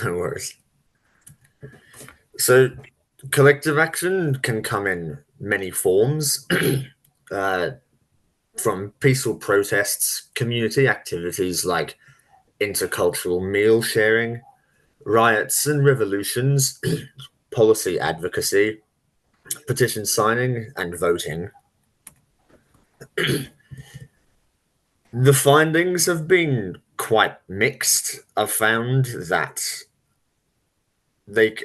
No worries. So, collective action can come in many forms, uh, from peaceful protests, community activities like intercultural meal sharing, riots and revolutions, policy advocacy, petition signing, and voting. The findings have been quite mixed. I've found that they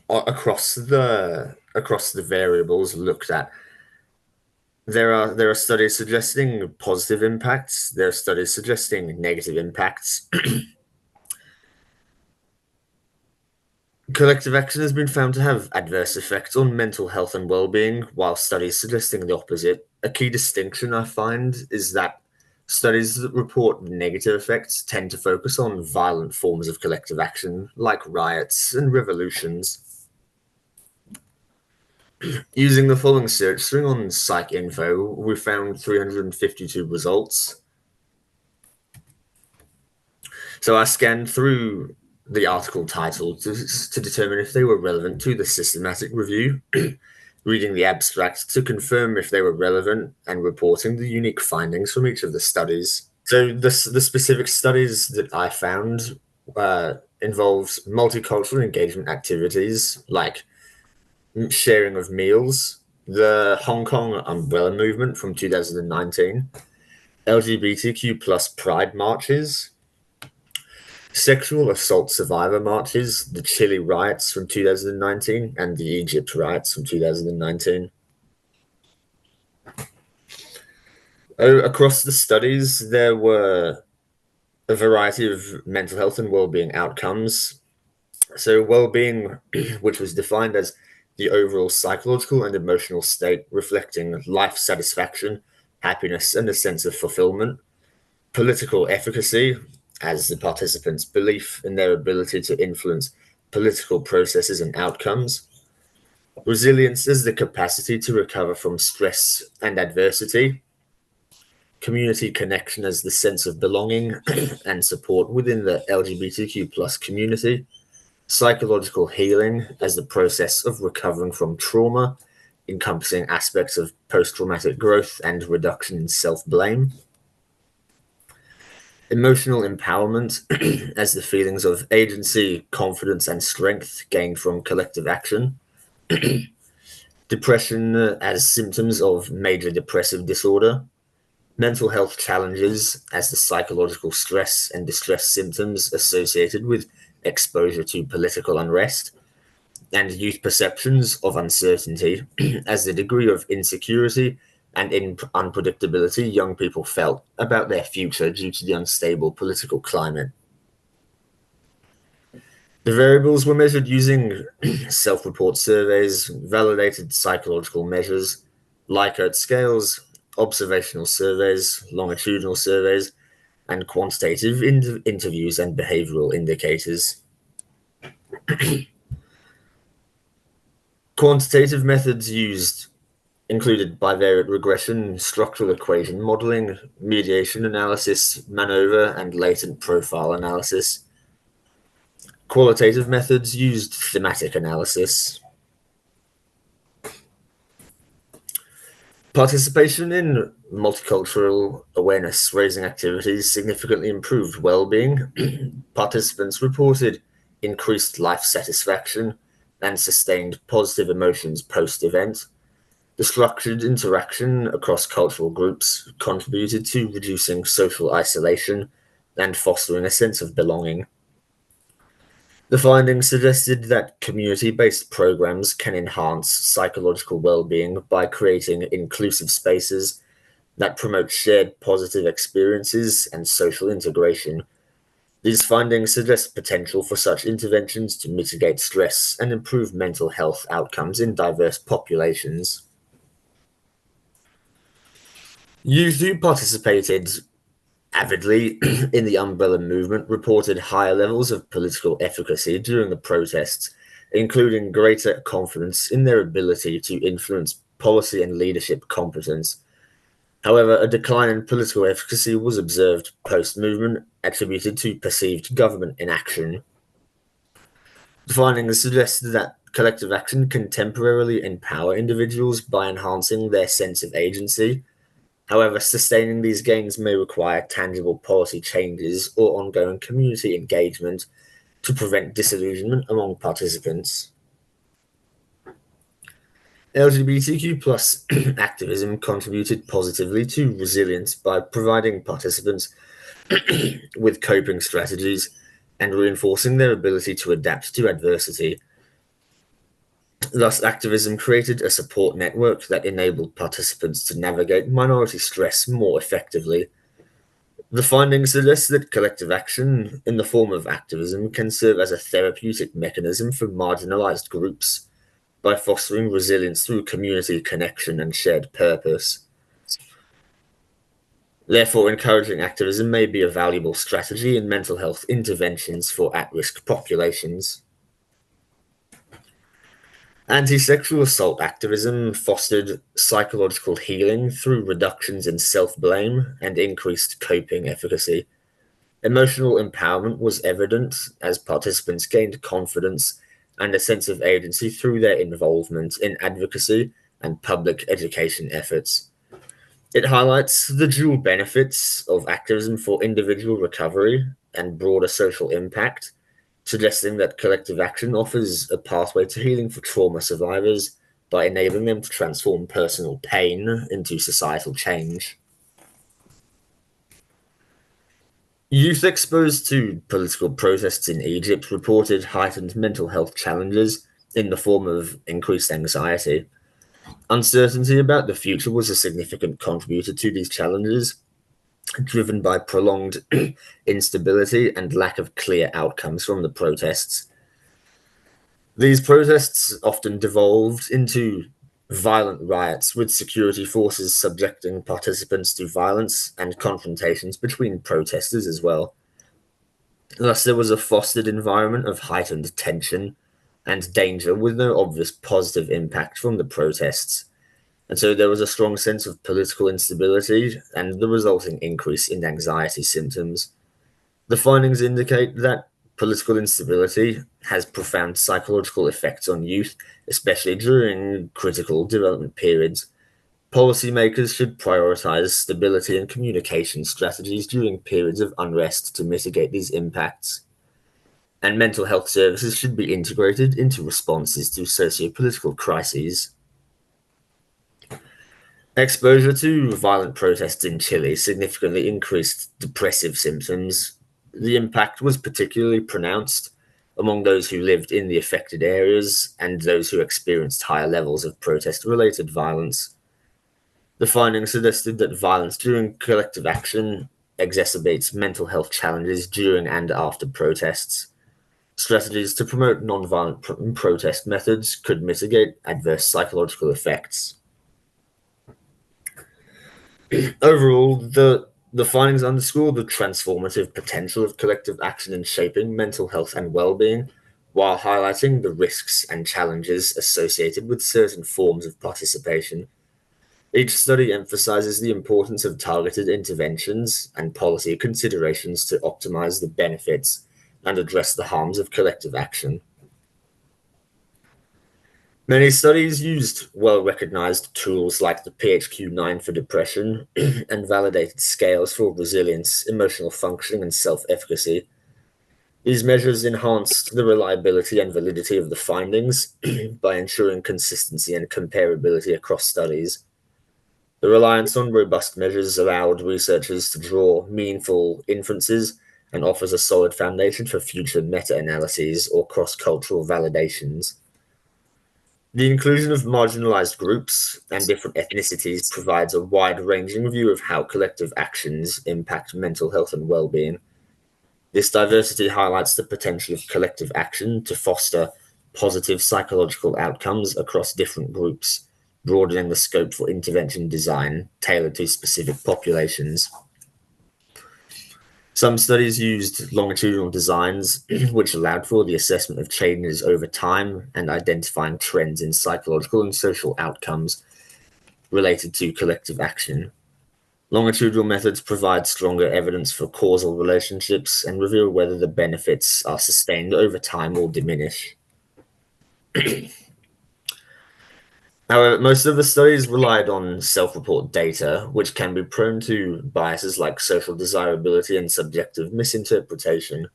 across the variables looked at, there are studies suggesting positive impacts. There are studies suggesting negative impacts. Collective action has been found to have adverse effects on mental health and well-being, while studies suggesting the opposite. A key distinction I find is that studies that report negative effects tend to focus on violent forms of collective action, like riots and revolutions. Using the following search string on PsycInfo, we found 352 results. So I scanned through the article title to determine if they were relevant to the systematic review, reading the abstract to confirm if they were relevant, and reporting the unique findings from each of the studies. So the specific studies that I found involved multicultural engagement activities like sharing of meals, the Hong Kong umbrella movement from 2019, LGBTQ plus pride marches, sexual assault survivor marches, the Chile riots from 2019, and the Egypt riots from 2019. Across the studies, there were a variety of mental health and well-being outcomes. So well-being, which was defined as the overall psychological and emotional state reflecting life satisfaction, happiness, and a sense of fulfillment. Political efficacy, as the participants' belief in their ability to influence political processes and outcomes. Resilience is the capacity to recover from stress and adversity. Community connection as the sense of belonging and support within the LGBTQ plus community. Psychological healing as the process of recovering from trauma, encompassing aspects of post-traumatic growth and reduction in self-blame. Emotional empowerment as the feelings of agency, confidence, and strength gained from collective action. Depression as symptoms of major depressive disorder. Mental health challenges as the psychological stress and distress symptoms associated with exposure to political unrest. And youth perceptions of uncertainty as the degree of insecurity and unpredictability young people felt about their future due to the unstable political climate. The variables were measured using self-report surveys, validated psychological measures, Likert scales, observational surveys, longitudinal surveys, and quantitative interviews and behavioral indicators. Quantitative methods used included bivariate regression, structural equation modeling, mediation analysis, MANOVA, and latent profile analysis. Qualitative methods used thematic analysis. Participation in multicultural awareness raising activities significantly improved well-being. Participants reported increased life satisfaction and sustained positive emotions post-event. The structured interaction across cultural groups contributed to reducing social isolation and fostering a sense of belonging. The findings suggested that community-based programs can enhance psychological well-being by creating inclusive spaces that promote shared positive experiences and social integration. These findings suggest potential for such interventions to mitigate stress and improve mental health outcomes in diverse populations. Youth who participated avidly in the umbrella movement reported higher levels of political efficacy during the protests, including greater confidence in their ability to influence policy and leadership competence. However, a decline in political efficacy was observed post-movement, attributed to perceived government inaction. The findings suggest that collective action can temporarily empower individuals by enhancing their sense of agency. However, sustaining these gains may require tangible policy changes or ongoing community engagement to prevent disillusionment among participants. LGBTQ plus activism contributed positively to resilience by providing participants with coping strategies and reinforcing their ability to adapt to adversity. Thus, activism created a support network that enabled participants to navigate minority stress more effectively. The findings suggest that collective action in the form of activism can serve as a therapeutic mechanism for marginalized groups by fostering resilience through community connection and shared purpose. Therefore, encouraging activism may be a valuable strategy in mental health interventions for at risk populations. Anti sexual assault activism fostered psychological healing through reductions in self blame and increased coping efficacy. Emotional empowerment was evident as participants gained confidence and a sense of agency through their involvement in advocacy and public education efforts. It highlights the dual benefits of activism for individual recovery and broader social impact, suggesting that collective action offers a pathway to healing for trauma survivors by enabling them to transform personal pain into societal change. Youth exposed to political protests in Egypt reported heightened mental health challenges in the form of increased anxiety. Uncertainty about the future was a significant contributor to these challenges, driven by prolonged instability and lack of clear outcomes from the protests. These protests often devolved into violent riots, with security forces subjecting participants to violence and confrontations between protesters as well. Thus, there was a fostered environment of heightened tension and danger with no obvious positive impact from the protests. And so there was a strong sense of political instability and the resulting increase in anxiety symptoms. The findings indicate that political instability has profound psychological effects on youth, especially during critical development periods. Policymakers should prioritize stability and communication strategies during periods of unrest to mitigate these impacts. And mental health services should be integrated into responses to socio-political crises. Exposure to violent protests in Chile significantly increased depressive symptoms. The impact was particularly pronounced among those who lived in the affected areas and those who experienced higher levels of protest related violence. The findings suggested that violence during collective action exacerbates mental health challenges during and after protests. Strategies to promote nonviolent protest methods could mitigate adverse psychological effects. Overall, the findings underscore the transformative potential of collective action in shaping mental health and well-being, while highlighting the risks and challenges associated with certain forms of participation. Each study emphasizes the importance of targeted interventions and policy considerations to optimize the benefits and address the harms of collective action. Many studies used well recognized tools like the PHQ-9 for depression and validated scales for resilience, emotional functioning, and self efficacy. These measures enhanced the reliability and validity of the findings by ensuring consistency and comparability across studies. The reliance on robust measures allowed researchers to draw meaningful inferences and offers a solid foundation for future meta analyses or cross cultural validations. The inclusion of marginalized groups and different ethnicities provides a wide ranging view of how collective actions impact mental health and well being. This diversity highlights the potential of collective action to foster positive psychological outcomes across different groups, broadening the scope for intervention design tailored to specific populations. Some studies used longitudinal designs, which allowed for the assessment of changes over time and identifying trends in psychological and social outcomes related to collective action. Longitudinal methods provide stronger evidence for causal relationships and reveal whether the benefits are sustained over time or diminish. However, most of the studies relied on self-report data, which can be prone to biases like social desirability and subjective misinterpretation.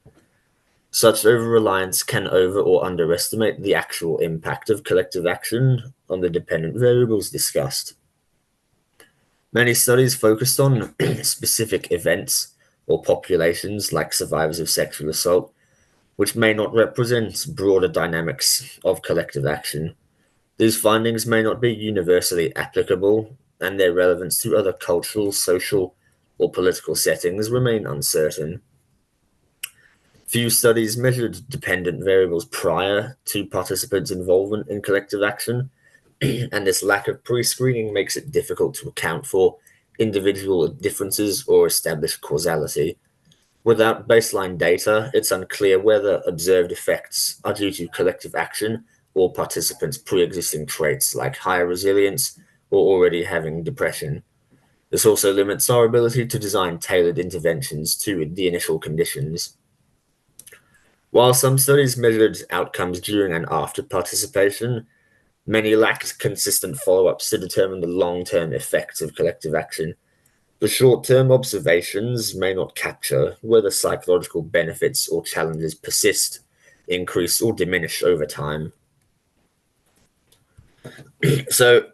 Such over-reliance can over or underestimate the actual impact of collective action on the dependent variables discussed. Many studies focused on specific events or populations like survivors of sexual assault, which may not represent broader dynamics of collective action. These findings may not be universally applicable, and their relevance to other cultural, social, or political settings remain uncertain. Few studies measured dependent variables prior to participants' involvement in collective action, and this lack of pre-screening makes it difficult to account for individual differences or establish causality. Without baseline data, it's unclear whether observed effects are due to collective action or participants' pre-existing traits like higher resilience or already having depression. This also limits our ability to design tailored interventions to the initial conditions. While some studies measured outcomes during and after participation, many lacked consistent follow-ups to determine the long-term effects of collective action. The short-term observations may not capture whether psychological benefits or challenges persist, increase, or diminish over time. So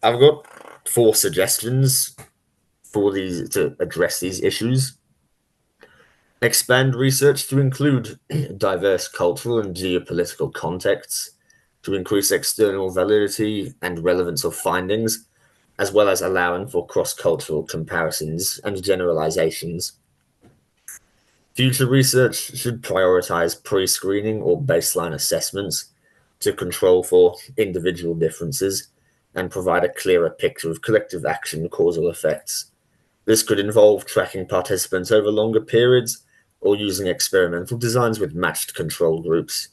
I've got 4 suggestions for these to address these issues. Expand research to include diverse cultural and geopolitical contexts to increase external validity and relevance of findings, as well as allowing for cross-cultural comparisons and generalizations. Future research should prioritize pre-screening or baseline assessments to control for individual differences and provide a clearer picture of collective action causal effects. This could involve tracking participants over longer periods or using experimental designs with matched control groups.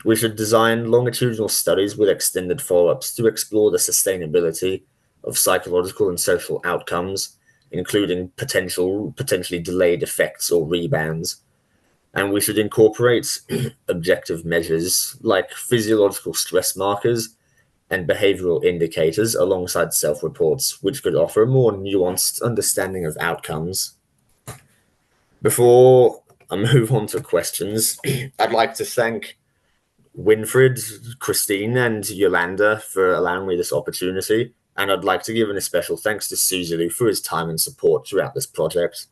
We should design longitudinal studies with extended follow-ups to explore the sustainability of psychological and social outcomes, including potentially delayed effects or rebounds. And we should incorporate objective measures like physiological stress markers and behavioral indicators alongside self-reports, which could offer a more nuanced understanding of outcomes. Before I move on to questions, I'd like to thank Winfried, Christine, and Yolanda for allowing me this opportunity, and I'd like to give an especial thanks to Seedell for his time and support throughout this project.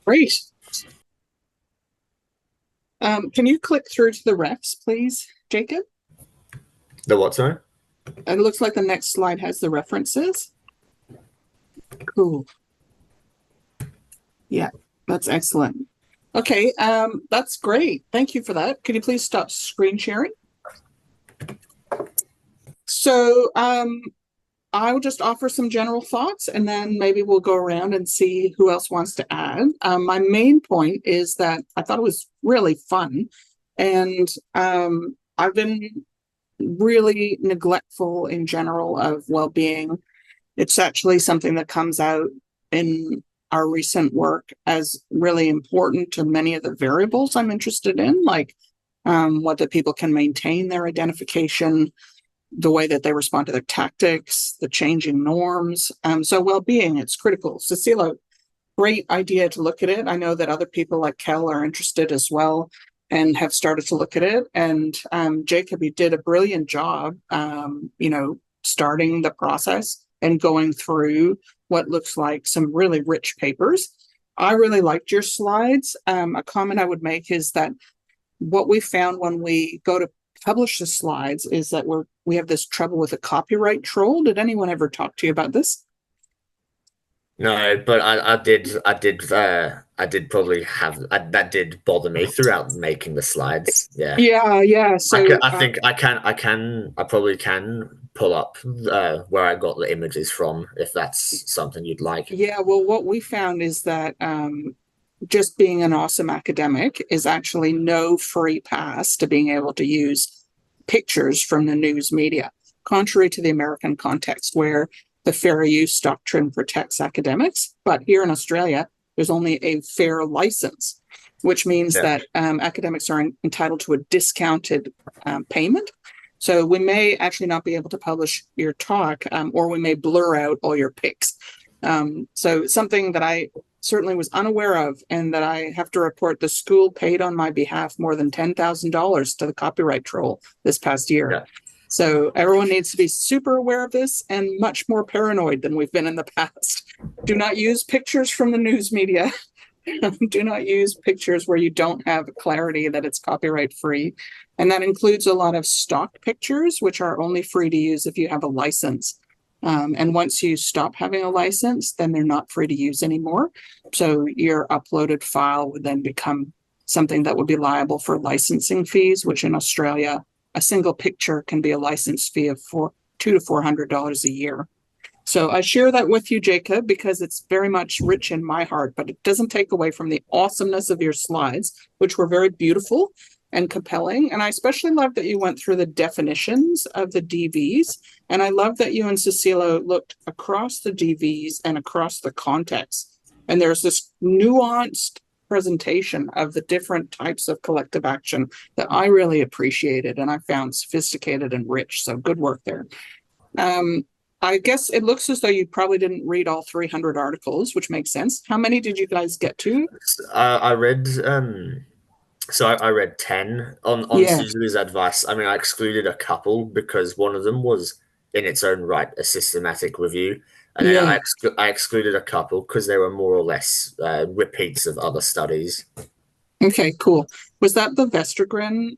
Great. Can you click through to the refs, please, Jacob? The what, sorry? It looks like the next slide has the references. Cool. Yeah, that's excellent. Okay, that's great. Thank you for that. Could you please stop screen sharing? So I will just offer some general thoughts and then maybe we'll go around and see who else wants to add. My main point is that I thought it was really fun, and I've been really neglectful in general of well-being. It's actually something that comes out in our recent work as really important to many of the variables I'm interested in, like whether people can maintain their identification, the way that they respond to their tactics, the changing norms. So well-being, it's critical. Cecilia, great idea to look at it. I know that other people like Kel are interested as well and have started to look at it. And Jacob, you did a brilliant job, starting the process and going through what looks like some really rich papers. I really liked your slides. A comment I would make is that what we found when we go to publish the slides is that we have this trouble with a copyright troll. Did anyone ever talk to you about this? No, but I did probably have that did bother me throughout making the slides. Yeah. Yeah. So I probably can pull up where I got the images from if that's something you'd like. Yeah, well, what we found is that just being an awesome academic is actually no free pass to being able to use pictures from the news media, contrary to the American context where the fair use doctrine protects academics. But here in Australia, there's only a fair license, which means Yeah. that academics are entitled to a discounted payment. So we may actually not be able to publish your talk, or we may blur out all your pics. So something that I certainly was unaware of, and that I have to report, the school paid on my behalf more than $10,000 to the copyright troll this past year. Yeah. So everyone needs to be super aware of this and much more paranoid than we've been in the past. Do not use pictures from the news media. Do not use pictures where you don't have clarity that it's copyright free. And that includes a lot of stock pictures, which are only free to use if you have a license. And once you stop having a license, then they're not free to use anymore. So your uploaded file would then become something that would be liable for licensing fees, which in Australia, a single picture can be a license fee of $200 to $400 a year. So I share that with you, Jacob, because it's very much rich in my heart, but it doesn't take away from the awesomeness of your slides, which were very beautiful and compelling. And I especially love that you went through the definitions of the DVs. And I love that you and Cecilia looked across the DVs and across the context. And there's this nuanced presentation of the different types of collective action that I really appreciated and I found sophisticated and rich. So good work there. I guess it looks as though you probably didn't read all 300 articles, which makes sense. How many did you guys get to? I read I read 10 on Yeah, Susie's advice. I mean, I excluded a couple because one of them was in its own right a systematic review, and then yeah. I excluded a couple because they were more or less repeats of other studies. Okay, cool. Was that the Vestergren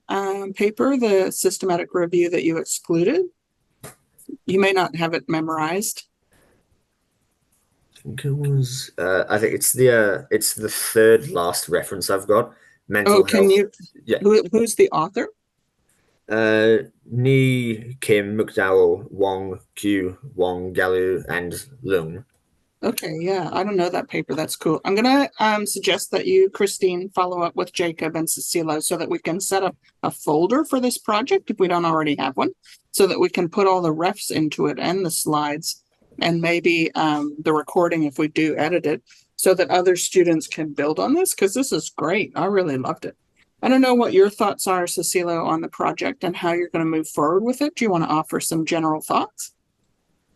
paper, the systematic review that you excluded? You may not have it memorized. I think it was. I think it's the third last reference I've got. Oh, Mental can health. you, Yeah. who's the author? Ni, Kim, McDowell, Wong, Q, Wong, Galu, and Lung. Okay, yeah, I don't know that paper. That's cool. I'm gonna suggest that you, Christine, follow up with Jacob and Cecilia so that we can set up a folder for this project if we don't already have one, so that we can put all the refs into it and the slides and maybe the recording if we do edit it, so that other students can build on this, because this is great. I really loved it. I don't know what your thoughts are, Cecilia, on the project and how you're going to move forward with it. Do you want to offer some general thoughts?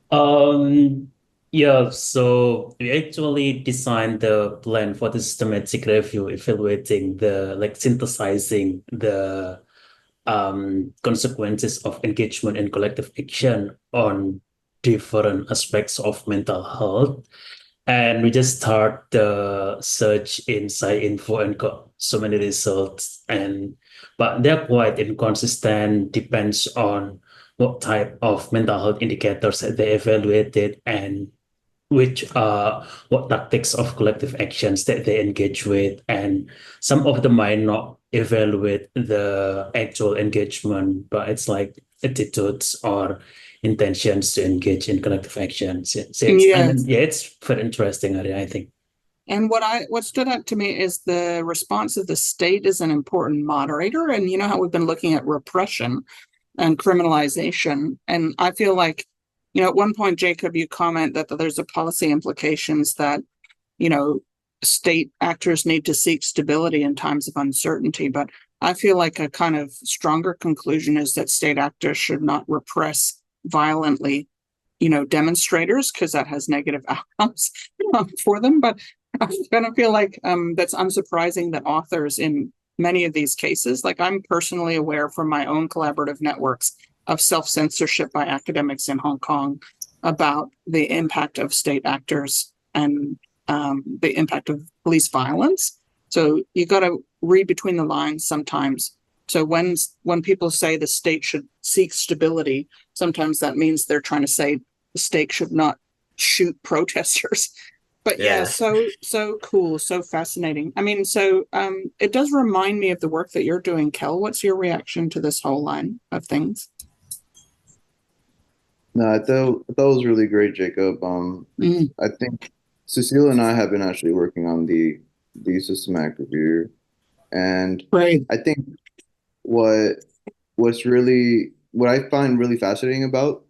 Um, yeah, so we actually designed the plan for the systematic review, evaluating synthesizing the consequences of engagement in collective action on different aspects of mental health. And we just start the search in SciInfo and got so many results. But they're quite inconsistent, depends on what type of mental health indicators that they evaluated and what tactics of collective actions that they engage with. And some of them might not evaluate the actual engagement, but it's like attitudes or intentions to engage in collective actions. Yes. It's very interesting area, I think. And what stood out to me is the response of the state is an important moderator. And you know how we've been looking at repression and criminalization. And I feel like, at one point, Jacob, you comment that there's a policy implications that, state actors need to seek stability in times of uncertainty. But I feel like a kind of stronger conclusion is that state actors should not repress violently, demonstrators, because that has negative outcomes for them. But I kind of feel like that's unsurprising that authors in many of these cases, like I'm personally aware from my own collaborative networks of self-censorship by academics in Hong Kong about the impact of state actors and the impact of police violence. So you got to read between the lines sometimes. So when people say the state should seek stability, sometimes that means they're trying to say the state should not shoot protesters. But yeah, Yeah. so cool, so fascinating. I mean, so it does remind me of the work that you're doing, Kel. What's your reaction to this whole line of things? No, I thought it was really great, Jacob. Mm, I think Cecilia and I have been actually working on the systematic review, and right. I think what what I find really fascinating about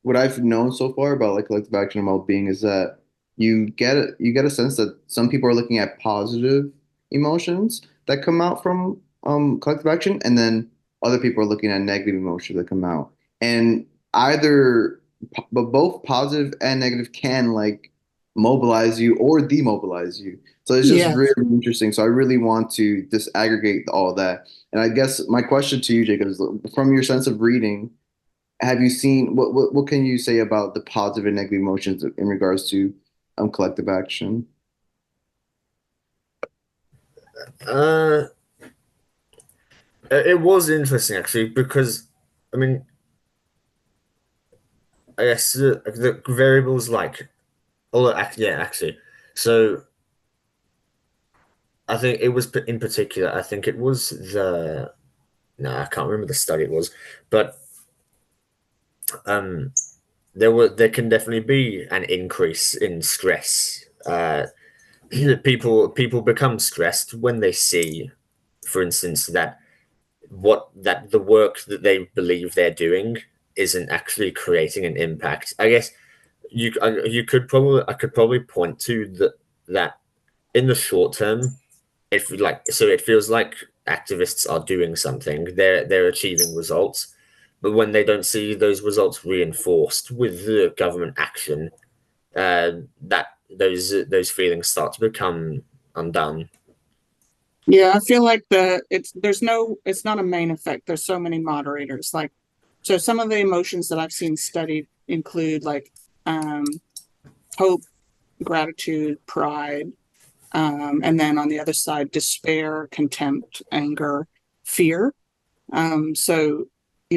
what I've known so far about like collective action and well-being is that you get a sense that some people are looking at positive emotions that come out from collective action, and then other people are looking at negative emotions that come out. And either, but both positive and negative can like mobilize you or demobilize you. So it's just Yeah. really interesting. So I really want to disaggregate all that. And I guess my question to you, Jacob, is from your sense of reading, have you seen what can you say about the positive and negative emotions in regards to collective action? Uh, it was interesting actually because, I mean, I guess the variables like, oh, yeah, actually. So I think it was in particular. I think it was the no, I can't remember the study it was, but um, there can definitely be an increase in stress. People become stressed when they see, for instance, that the work that they believe they're doing isn't actually creating an impact. I guess you could probably I could probably point to that in the short term, if like so it feels like activists are doing something, they're achieving results, but when they don't see those results reinforced with the government action, that those feelings start to become undone. Yeah, I feel like it's not a main effect. There's so many moderators. Like, so some of the emotions that I've seen studied include like um hope, gratitude, pride, and then on the other side, despair, contempt, anger, fear. So,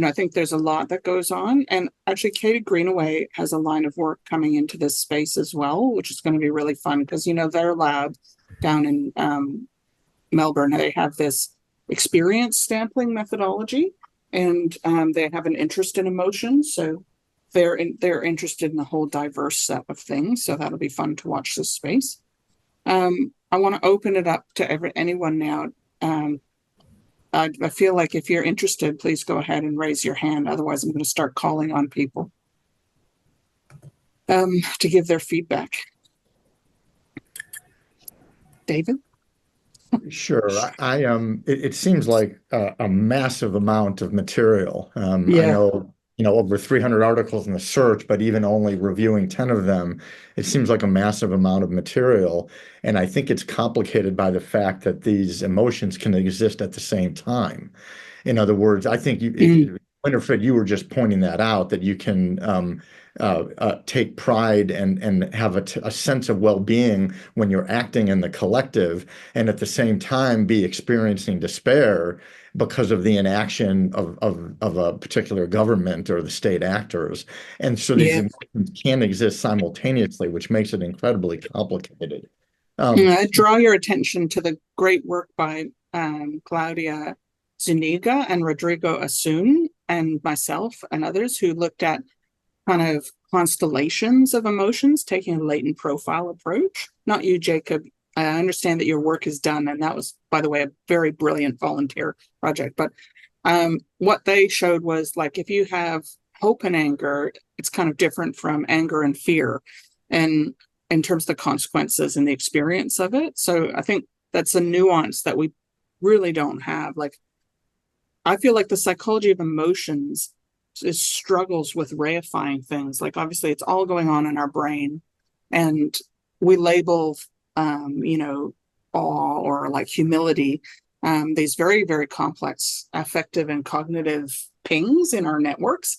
I think there's a lot that goes on. And actually, Katie Greenaway has a line of work coming into this space as well, which is going to be really fun because, their lab down in Melbourne, they have this experience sampling methodology, and they have an interest in emotions. So they're interested in a whole diverse set of things. So that'll be fun to watch this space. I want to open it up to anyone now. I feel like if you're interested, please go ahead and raise your hand. Otherwise, I'm going to start calling on people to give their feedback. David? Sure. It seems like a massive amount of material. I Yeah. know, over 300 articles in the search, but even only reviewing 10 of them, it seems like a massive amount of material. And I think it's complicated by the fact that these emotions can exist at the same time. In other words, I think Winifred, you were just pointing that out, that you can take pride and have a sense of well-being when you're acting in the collective, and at the same time be experiencing despair because of the inaction of a particular government or the state actors. And so these Yeah. emotions can exist simultaneously, which makes it incredibly complicated. I draw your attention to the great work by Claudia Zuniga and Rodrigo Asun and myself and others who looked at kind of constellations of emotions, taking a latent profile approach. Not you, Jacob. I understand that your work is done, and that was, by the way, a very brilliant volunteer project. But what they showed was like if you have hope and anger, it's kind of different from anger and fear, and in terms of the consequences and the experience of it. So I think that's a nuance that we really don't have. Like, I feel like the psychology of emotions struggles with reifying things. Like, obviously, it's all going on in our brain, and we label, awe or like humility, these very, very complex affective and cognitive pings in our networks.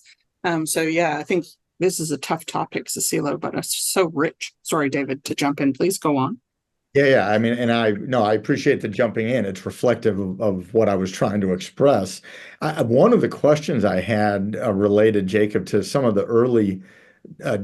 So, yeah, I think this is a tough topic, Cecilia, but it's so rich. Sorry, David, to jump in. Please go on. Yeah. I mean, and I appreciate the jumping in. It's reflective of what I was trying to express. One of the questions I had related, Jacob, to some of the early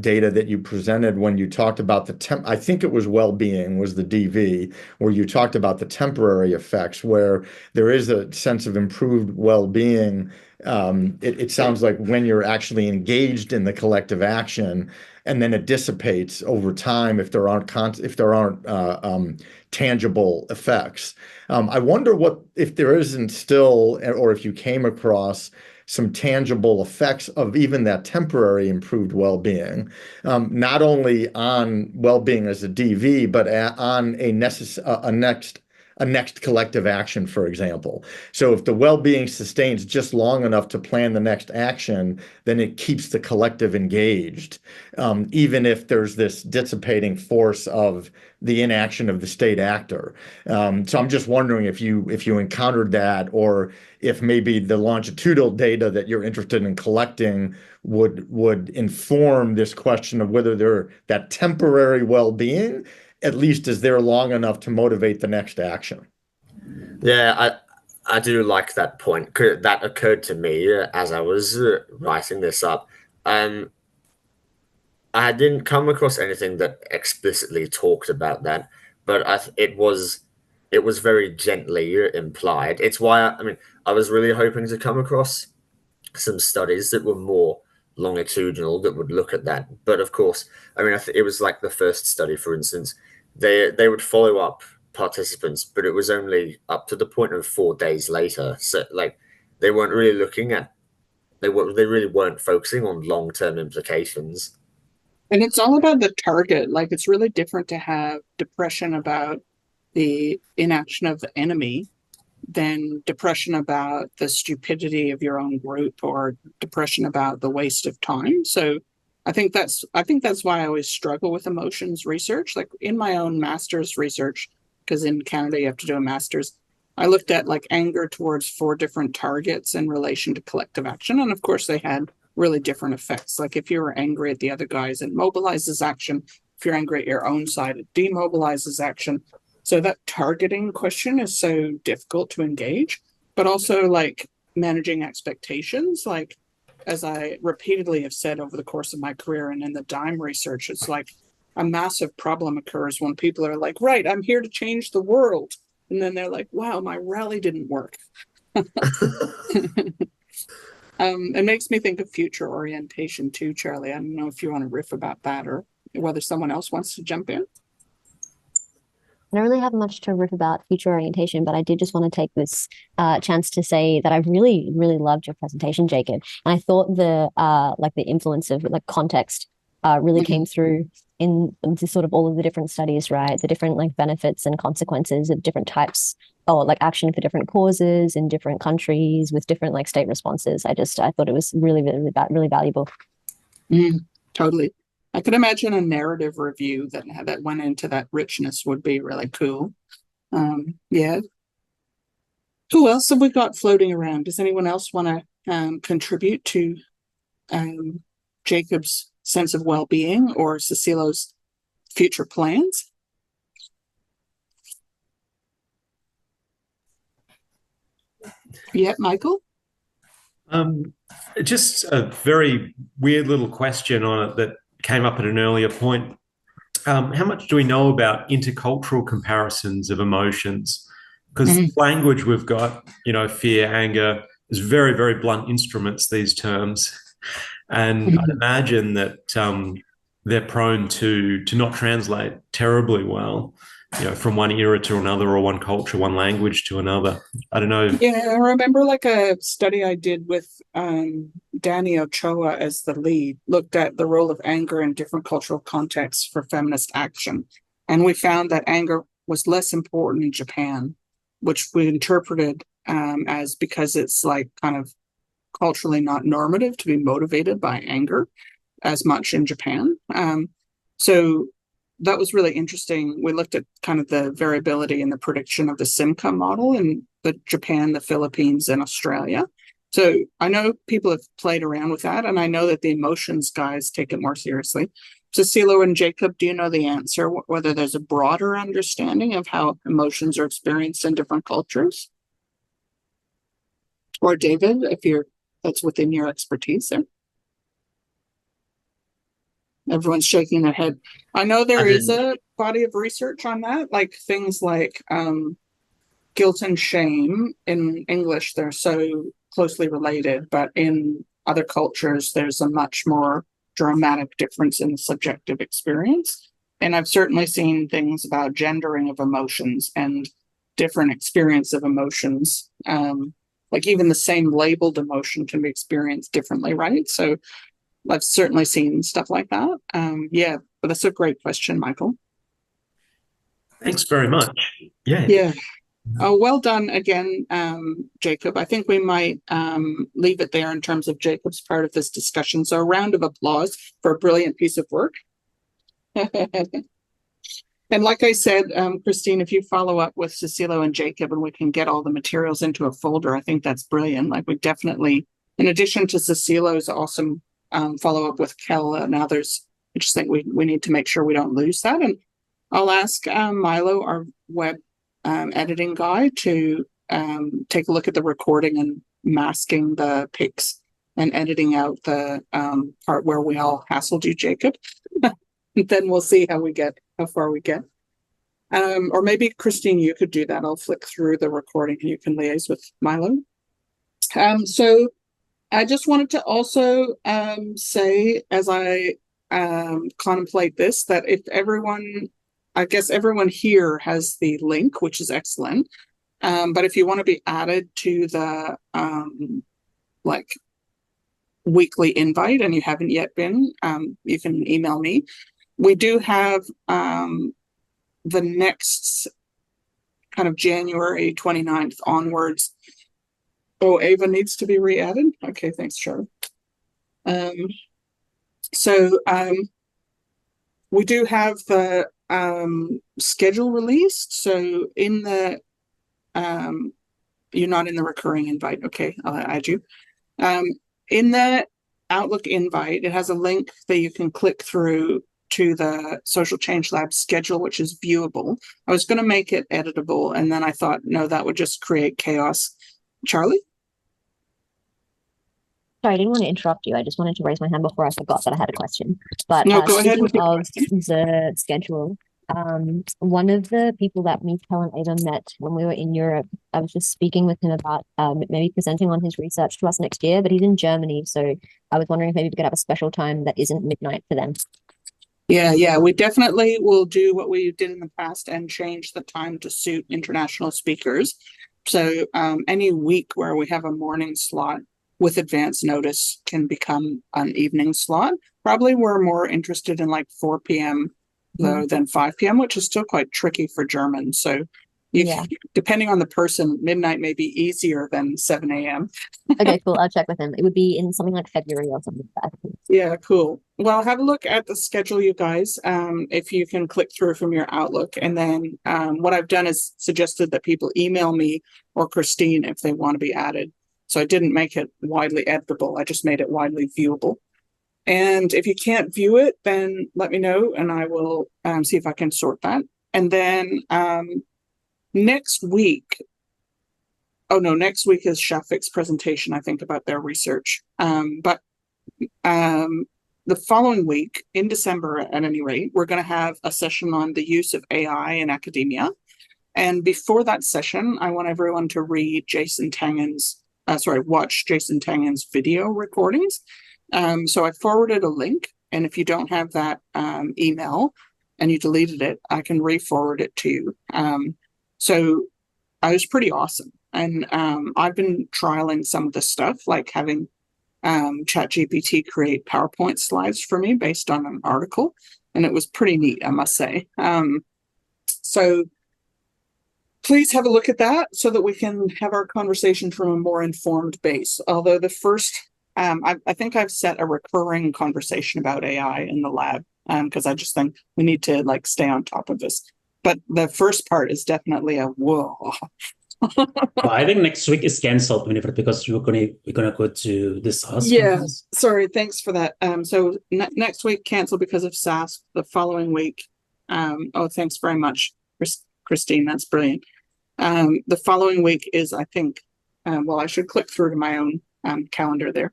data that you presented when you talked about I think it was well-being was the DV, where you talked about the temporary effects, where there is a sense of improved well-being. It sounds like when you're actually engaged in the collective action, and then it dissipates over time if there aren't tangible effects. I wonder if there isn't still, or if you came across some tangible effects of even that temporary improved well-being, not only on well-being as a DV, but on a next collective action, for example. So if the well-being sustains just long enough to plan the next action, then it keeps the collective engaged, even if there's this dissipating force of the inaction of the state actor. So I'm just wondering if you encountered that, or if maybe the longitudinal data that you're interested in collecting would inform this question of whether that temporary well-being at least is there long enough to motivate the next action. Yeah, I do like that point. That occurred to me as I was writing this up. Um, I didn't come across anything that explicitly talked about that, but it was very gently implied. It's why I mean I was really hoping to come across some studies that were more longitudinal that would look at that. But of course, I mean it was like the first study, for instance, they would follow up participants, but it was only up to the point of 4 days later. So like they weren't really looking at they really weren't focusing on long term implications. And it's all about the target. Like, it's really different to have depression about the inaction of the enemy than depression about the stupidity of your own group, or depression about the waste of time. So I think that's why I always struggle with emotions research. Like in my own master's research, because in Canada you have to do a master's, I looked at like anger towards 4 different targets in relation to collective action. And of course they had really different effects. Like if you were angry at the other guys, it mobilizes action. If you're angry at your own side, it demobilizes action. So that targeting question is so difficult to engage, but also like managing expectations. Like, as I repeatedly have said over the course of my career and in the DIME research, it's like a massive problem occurs when people are like, right, I'm here to change the world. And then they're like, wow, my rally didn't work. It makes me think of future orientation too, Charlie. I don't know if you want to riff about that or whether someone else wants to jump in. I don't really have much to riff about future orientation, but I did just want to take this chance to say that I really, really loved your presentation, Jacob. And I thought the influence of like context really came through into sort of all of the different studies, right? The different like benefits and consequences of different types, or like action for different causes in different countries with different like state responses. I thought it was really, really, really valuable. Totally. I could imagine a narrative review that went into that richness would be really cool. Yeah. Who else have we got floating around? Does anyone else want to contribute to Jacob's sense of well-being or Cecilo's future plans? Yeah, Michael? Just a very weird little question on it that came up at an earlier point. How much do we know about intercultural comparisons of emotions? Because language we've got, fear, anger, is very, very blunt instruments, these terms. And I'd imagine that they're prone to not translate terribly well, from one era to another, or one culture, one language to another. I don't know. Yeah, I remember like a study I did with Danny Ochoa as the lead, looked at the role of anger in different cultural contexts for feminist action. And we found that anger was less important in Japan, which we interpreted as because it's like kind of culturally not normative to be motivated by anger as much in Japan. So that was really interesting. We looked at kind of the variability in the prediction of the Simca model in Japan, the Philippines, and Australia. So I know people have played around with that, and I know that the emotions guys take it more seriously. Cecilo and Jacob, do you know the answer, whether there's a broader understanding of how emotions are experienced in different cultures? Or David, if that's within your expertise there. Everyone's shaking their head. I know there is a body of research on that, like things like guilt and shame. In English, they're so closely related, but in other cultures, there's a much more dramatic difference in the subjective experience. And I've certainly seen things about gendering of emotions and different experience of emotions like even the same labeled emotion can be experienced differently, right? So I've certainly seen stuff like that. Yeah, but that's a great question, Michael. Thanks very much. Yeah. Yeah. Oh, well done again, Jacob. I think we might leave it there in terms of Jacob's part of this discussion. So a round of applause for a brilliant piece of work. And like I said, Christine, if you follow up with Cecilio and Jacob and we can get all the materials into a folder, I think that's brilliant. Like we definitely, in addition to Cecilio's awesome follow up with Kel and others, I just think we need to make sure we don't lose that. And I'll ask Milo, our web editing guy, to take a look at the recording and masking the pics and editing out the part where we all hassled you, Jacob. Then we'll see how far we get. Or maybe Christine, you could do that. I'll flick through the recording and you can liaise with Milo. So I just wanted to also say, as I contemplate this, that if everyone, I guess everyone here has the link, which is excellent. But if you want to be added to the like weekly invite and you haven't yet been, you can email me. We do have the next kind of January 29th onwards. Oh, Ava needs to be re-added. Okay, thanks, Charlie. So we do have the schedule released. So in the you're not in the recurring invite. Okay, I'll add you. In the Outlook invite, it has a link that you can click through to the Social Change Lab schedule, which is viewable. I was going to make it editable, and then I thought, no, that would just create chaos. Charlie? Sorry, I didn't want to interrupt you. I just wanted to raise my hand before I forgot that I had a question. But No, go ahead speaking with your of question. the schedule, one of the people that me, Kel, and Ava met when we were in Europe, I was just speaking with him about maybe presenting on his research to us next year, but he's in Germany. So I was wondering if maybe we could have a special time that isn't midnight for them. Yeah, we definitely will do what we did in the past and change the time to suit international speakers. So any week where we have a morning slot with advance notice can become an evening slot. Probably we're more interested in like 4 p.m. though than 5 p.m., which is still quite tricky for German. So depending on the person, midnight may be easier than 7 a.m. Okay, cool. I'll check with him. It would be in something like February or something like that. Yeah, cool. Well, have a look at the schedule, you guys, if you can click through from your Outlook. And then what I've done is suggested that people email me or Christine if they want to be added. So I didn't make it widely editable. I just made it widely viewable. And if you can't view it, then let me know and I will see if I can sort that. And then next week is Shafik's presentation, I think, about their research. But the following week, in December at any rate, we're going to have a session on the use of AI in academia. And before that session, I want everyone to read watch Jason Tangen's video recordings. So I forwarded a link, and if you don't have that email and you deleted it, I can re-forward it to you. So I was pretty awesome. And I've been trialing some of the stuff, like having ChatGPT create PowerPoint slides for me based on an article. And it was pretty neat, I must say. So please have a look at that so that we can have our conversation from a more informed base. Although the first, I think I've set a recurring conversation about AI in the lab because I just think we need to like stay on top of this. But the first part is definitely a whoa. Well, I think next week is canceled, Winifred, because we're gonna go to the SAS Yeah, conference. sorry, thanks for that. So next week canceled because of SAS. The following week, oh, thanks very much, Christine. That's brilliant. The following week is, I think, well, I should click through to my own calendar there.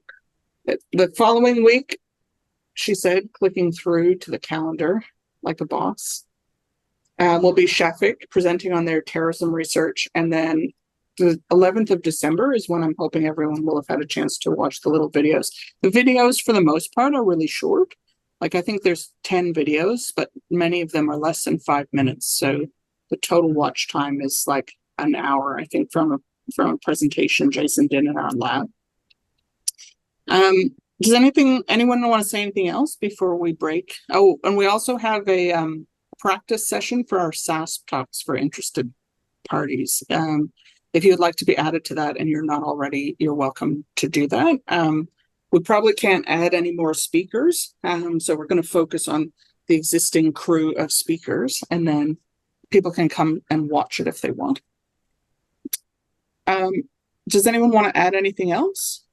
The following week, she said, clicking through to the calendar like a boss. Will be Shafik presenting on their terrorism research. And then the 11th of December is when I'm hoping everyone will have had a chance to watch the little videos. The videos, for the most part, are really short. Like, I think there's 10 videos, but many of them are less than 5 minutes. So the total watch time is like an hour, I think, from from a presentation Jason did in our lab. Does anyone want to say anything else before we break? Oh, and we also have a practice session for our SASP talks for interested parties. If you'd like to be added to that and you're not already, you're welcome to do that. We probably can't add any more speakers, so we're going to focus on the existing crew of speakers, and then people can come and watch it if they want. Does anyone want to add anything else?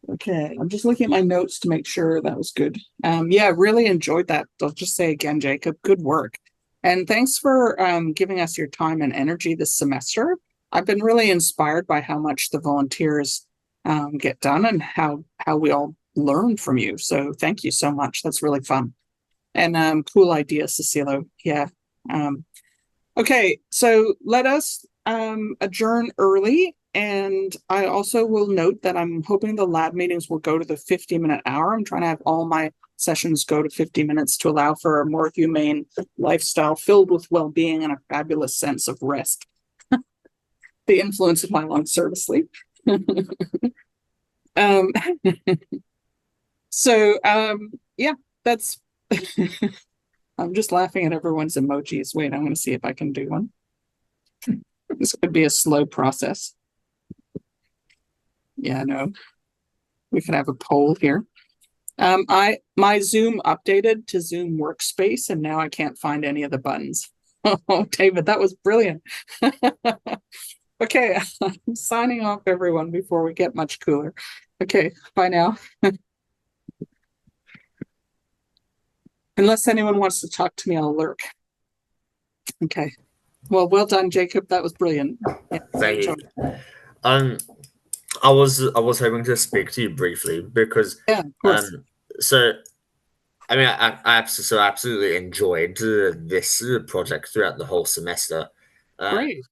Okay, I'm just looking at my notes to make sure that was good. Yeah, really enjoyed that. I'll just say again, Jacob, good work. And thanks for giving us your time and energy this semester. I've been really inspired by how much the volunteers get done and how we all learn from you. So thank you so much. That's really fun. And cool idea, Cecilia. Yeah. Okay, so let us adjourn early. And I also will note that I'm hoping the lab meetings will go to the 50-minute hour. I'm trying to have all my sessions go to 50 minutes to allow for a more humane lifestyle filled with well-being and a fabulous sense of rest. The influence of my long service leave. Yeah, that's I'm just laughing at everyone's emojis. Wait, I'm going to see if I can do one. This could be a slow process. Yeah, no. We could have a poll here. My Zoom updated to Zoom Workspace, and now I can't find any of the buttons. Oh, David, that was brilliant. Okay, I'm signing off, everyone, before we get much cooler. Okay, bye now. Unless anyone wants to talk to me, I'll lurk. Okay. Well done, Jacob. That was brilliant. Yeah, Thank you. I was hoping to speak to you briefly because yeah, of course. So I mean I absolutely enjoyed this project throughout the whole semester. Great.